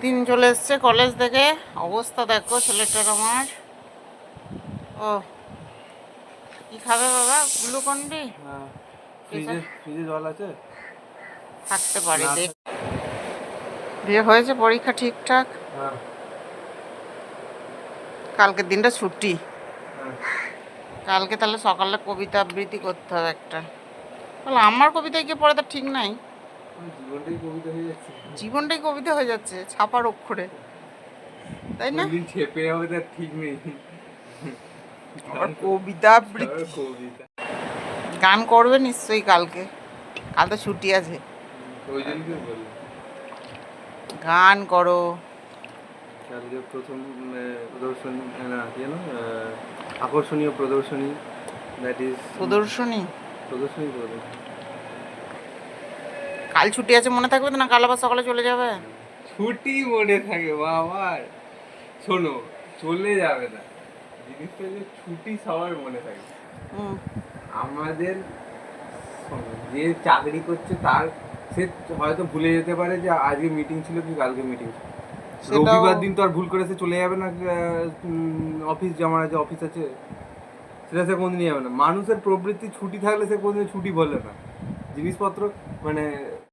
দিন চলে এসছে কলেজ থেকে, অবস্থা দেখো ছেলেটার আমার। ও কি খাবে বাবা? গ্লুকন্ডি? ফ্রিজে জল আছে? থাকতে পারে, দেখ। দিয়ে হয়েছে পরীক্ষা ঠিকঠাক? হ্যাঁ। কালকের দিনটা ছুটি। হ্যাঁ। কালকে তাহলে সকালে কবিতা আবৃত্তি করতে হবে একটা। তাহলে আমার কবিতায় গিয়ে পড়ে, তো ঠিক নাই। জীবনটাই কবিতা হয়ে যাচ্ছে। জীবনটাই কবিতা হয়ে যাচ্ছে ছাপার অক্ষরে, তাই না? কোনদিন ছেপে হবে তার ঠিক নেই। আবার কবিতা আবৃত্তি, কবিতা গান করবে নিশ্চয়ই কালকে। কাল তো ছুটি আছে, ওই জন্যই বললাম গান করো। কালকে প্রথম প্রদর্শনী, না কি জানো, আকর্ষণীয় প্রদর্শনী, দ্যাট ইজ প্রদর্শনী। প্রদর্শনী। কাল ছুটি আছে মনে থাকবে তো না? কাল আবার সকালে চলে যাবে। ছুটি মনে থাকে বাবার, শোনো, চলে যাবে না, জিনিসটা যে ছুটি সবার মনে থাকে। আমাদের যে চাকরি করছে তার, সে হয়তো ভুলে যেতে পারে যে আজকে মিটিং ছিল কি কালকে মিটিং ছিল। রবিবার দিন তো আর ভুল করে সে চলে যাবে না অফিস, আমার আছে অফিস আছে, সেটা সে কোনদিনই যাবে না। মানুষের প্রবৃত্তি ছুটি থাকলে সে কোনদিন ছুটি বলে না। জিনিসপত্র মানে